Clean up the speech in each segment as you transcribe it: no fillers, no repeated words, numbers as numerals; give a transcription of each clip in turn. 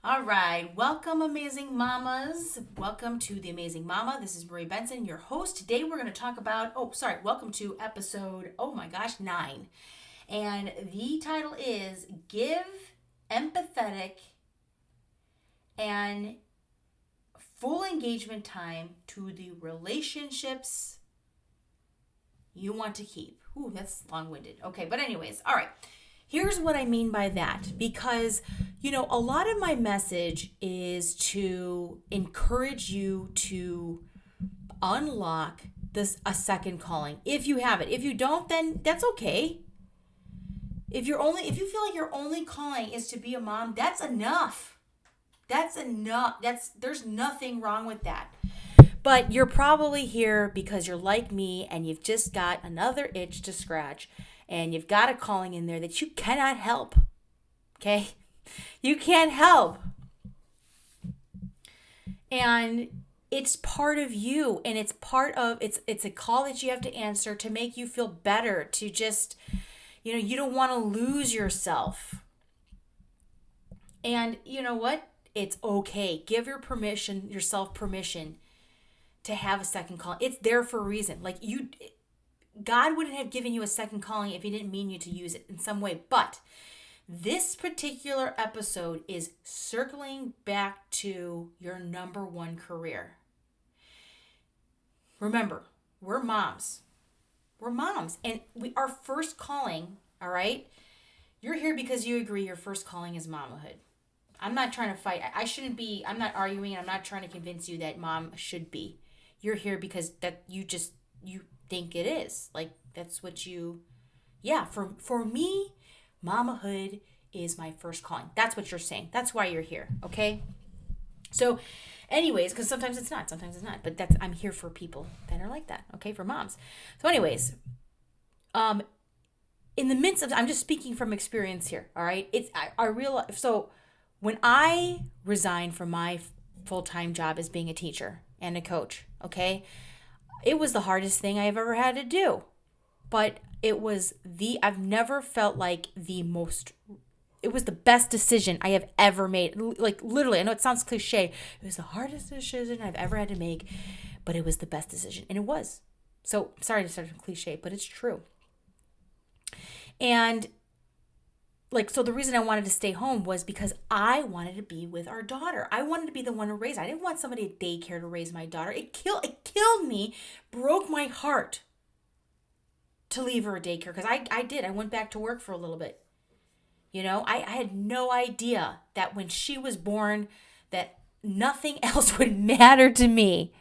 All right, welcome, amazing mamas. Welcome to the Amazing Mama. This is Marie Benson, your host. Today we're going to talk about, welcome to episode, 9. And the title is Give Empathetic and Full Engagement Time to the Relationships You Want to Keep. Ooh, that's long winded. Okay, but, anyways, all right. Here's what I mean by that, because, a lot of my message is to encourage you to unlock a second calling. If you have it. If you don't, then that's okay. If you feel like your only calling is to be a mom, that's enough. That's enough. There's nothing wrong with that. But you're probably here because you're like me and you've just got another itch to scratch. And you've got a calling in there that you cannot help. Okay? You can't help. And it's part of you. And it's it's a call that you have to answer to make you feel better. To just, you don't want to lose yourself. And you know what? It's okay. Give yourself permission to have a second call. It's there for a reason. God wouldn't have given you a second calling if he didn't mean you to use it in some way. But this particular episode is circling back to your number one career. Remember, we're moms. We're moms. And our first calling, all right? You're here because you agree your first calling is mamahood. I'm not trying to fight. I'm not arguing. I'm not trying to convince you that mom should be. You're here because you think it is. That's what for me, mamahood is my first calling. That's what you're saying. That's why you're here. Okay. So anyways, because sometimes it's not, but I'm here for people that are like that. Okay. For moms. So anyways, in the midst of, I'm just speaking from experience here. All right. I realize, so when I resigned from my full-time job as being a teacher and a coach, okay, it was the hardest thing I've ever had to do. But I've never felt like it was the best decision I have ever made. Like, literally, I know it sounds cliche. It was the hardest decision I've ever had to make, but it was the best decision. And it was. So, sorry to start a cliche, but it's true. And so the reason I wanted to stay home was because I wanted to be with our daughter. I wanted to be the one to raise her. I didn't want somebody at daycare to raise my daughter. It killed me, broke my heart to leave her at daycare, because I did. I went back to work for a little bit. I had no idea that when she was born that nothing else would matter to me.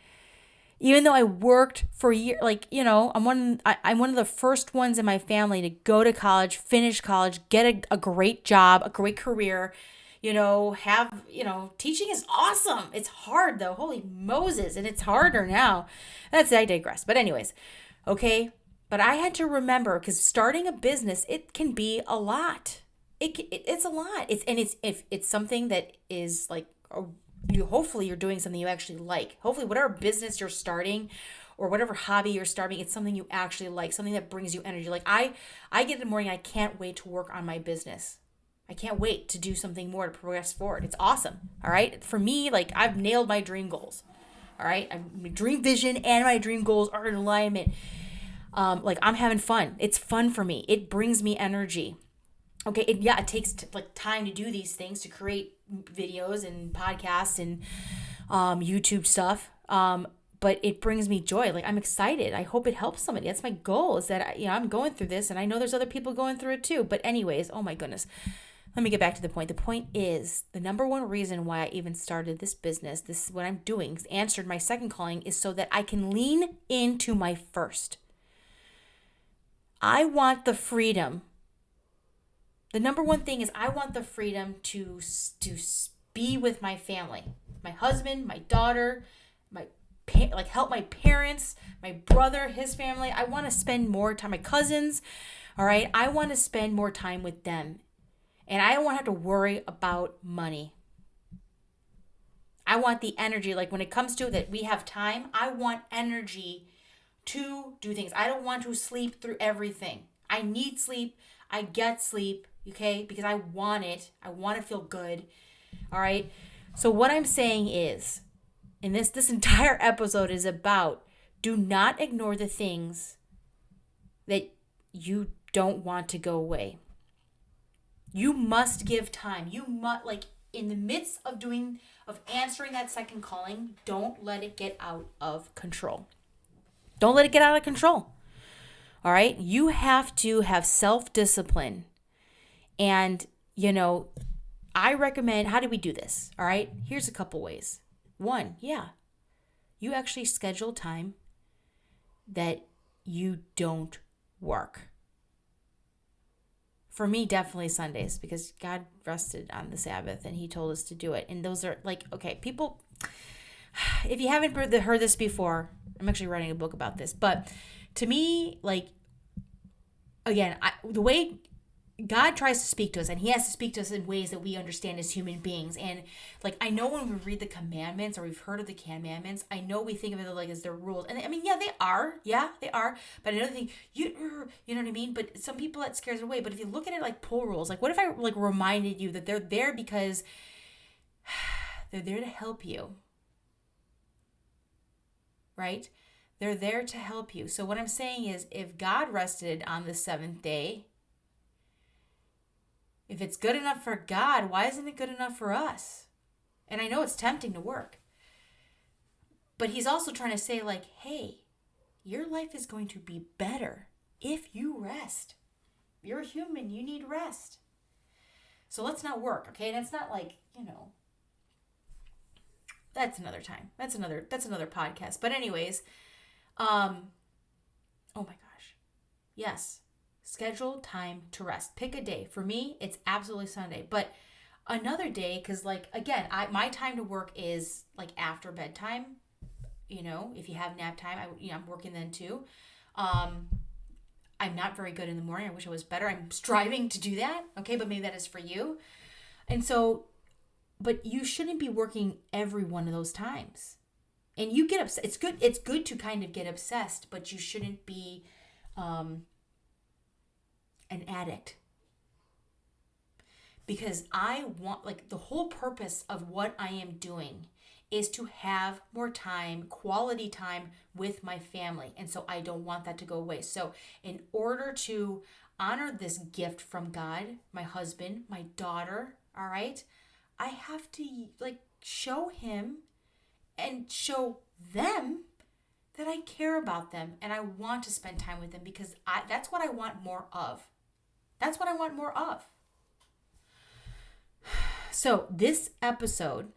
Even though I worked for a year, I'm one of the first ones in my family to go to college, finish college, get a great job, a great career, teaching is awesome. It's hard though. Holy Moses. And it's harder now. I digress. But anyways, okay. But I had to remember, because starting a business, it can be a lot. It's a lot. It's something that is hopefully you're doing something you actually like. Hopefully whatever business you're starting or whatever hobby you're starting, it's something you actually like, something that brings you energy. I get in the morning, I can't wait to work on my business. I can't wait to do something more to progress forward. It's awesome. All right. For me, I've nailed my dream goals. All right. My dream vision and my dream goals are in alignment. I'm having fun. It's fun for me. It brings me energy. Okay, it takes time to do these things, to create videos and podcasts and YouTube stuff. But it brings me joy. I'm excited. I hope it helps somebody. That's my goal. Is that I'm going through this, and I know there's other people going through it too. But anyways, oh my goodness, let me get back to the point. The point is, the number one reason why I even started this business, this is what I'm doing, answered my second calling, is so that I can lean into my first. I want the freedom. The number one thing is I want the freedom to be with my family, my husband, my daughter, help my parents, my brother, his family. I want to spend more time, my cousins. All right. I want to spend more time with them, and I don't want to have to worry about money. I want the energy. When it comes to that, we have time. I want energy to do things. I don't want to sleep through everything. I need sleep. I get sleep. Okay, because I want it. I want to feel good. All right. So what I'm saying is, and this entire episode is about, do not ignore the things that you don't want to go away. You must give time. You must, like, in the midst of answering that second calling, don't let it get out of control. Don't let it get out of control. All right? You have to have self-discipline. And, I recommend, how do we do this? All right? Here's a couple ways. One, you actually schedule time that you don't work. For me, definitely Sundays, because God rested on the Sabbath and he told us to do it. And those are like, okay, people, if you haven't heard this before, I'm actually writing a book about this. But to me, like, again, the way God tries to speak to us, and he has to speak to us in ways that we understand as human beings. And like, I know when we read the commandments, or we've heard of the commandments, I know we think of it like as their rules. And I mean, yeah, they are. Yeah, they are. But another thing, you know what I mean? But some people, that scares away. But if you look at it like pull rules, like what if I like reminded you that they're there because they're there to help you, right? They're there to help you. So what I'm saying is, if God rested on the seventh day, if it's good enough for God, why isn't it good enough for us? And I know it's tempting to work. But he's also trying to say, like, hey, your life is going to be better if you rest. You're a human. You need rest. So let's not work, okay? And it's not like, that's another time. That's another podcast. But anyways, oh my gosh. Yes. Schedule time to rest. Pick a day. For me, it's absolutely Sunday. But another day, because like, again, my time to work is like after bedtime. If you have nap time, I'm working then too. I'm not very good in the morning. I wish I was better. I'm striving to do that. Okay, but maybe that is for you. And so, but you shouldn't be working every one of those times. And you get upset. It's good to kind of get obsessed, but you shouldn't be an addict. Because I want, like, the whole purpose of what I am doing is to have more time, quality time with my family. And so I don't want that to go away. So in order to honor this gift from God, my husband, my daughter, all right, I have to like show him and show them that I care about them and I want to spend time with them, because that's what I want more of. That's what I want more of. So this episode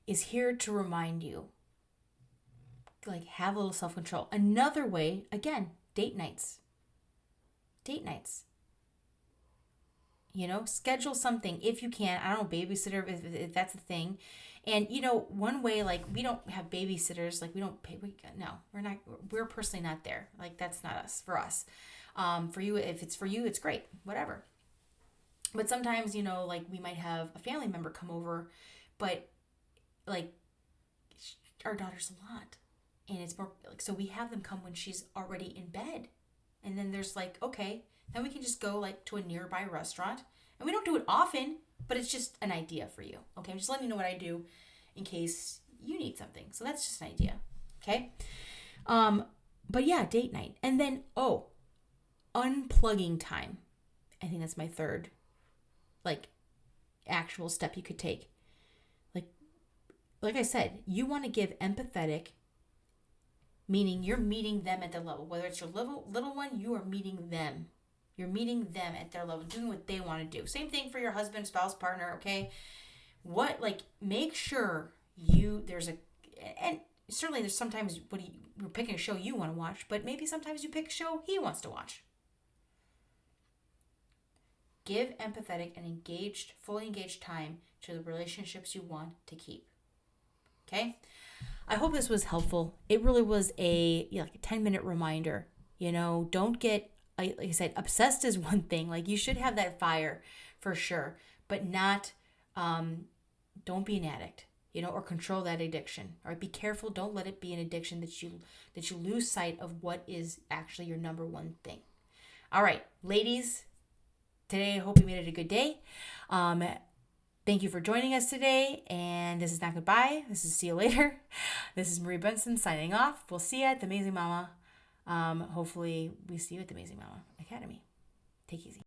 is here to remind you, like, have a little self-control. Another way, again, date nights. Date nights. Schedule something if you can. I don't know, babysitter, if that's a thing. And, one way, like, we don't have babysitters. Like, we don't pay. We're personally not there. Like, that's not us, for us. For you, if it's for you, it's great. Whatever. But sometimes, like, we might have a family member come over, but, like, our daughter's a lot. And it's more, like, so we have them come when she's already in bed. And then there's, like, okay, then we can just go, like, to a nearby restaurant. And we don't do it often, but it's just an idea for you. Okay, I'm just letting you know what I do in case you need something. So that's just an idea. Okay? But yeah, date night. And then, unplugging time. I think that's my third, like, actual step you could take. Like I said, you want to give empathetic, meaning you're meeting them at their level. Whether it's your little one, you are meeting them. You're meeting them at their level, doing what they want to do. Same thing for your husband, spouse, partner, okay? Make sure and certainly there's sometimes you're picking a show you want to watch, but maybe sometimes you pick a show he wants to watch. Give empathetic and fully engaged time to the relationships you want to keep. Okay? I hope this was helpful. It really was a 10-minute reminder. Don't get, like I said, obsessed is one thing. Like, you should have that fire for sure, but not, don't be an addict, or control that addiction. All right, be careful. Don't let it be an addiction that you lose sight of what is actually your number one thing. All right, ladies, today I hope you made it a good day. Thank you for joining us today. And this is not goodbye. This is see you later. This is Marie Benson signing off. We'll see you at the Amazing Mama. Hopefully we see you at the Amazing Mama Academy. Take it easy.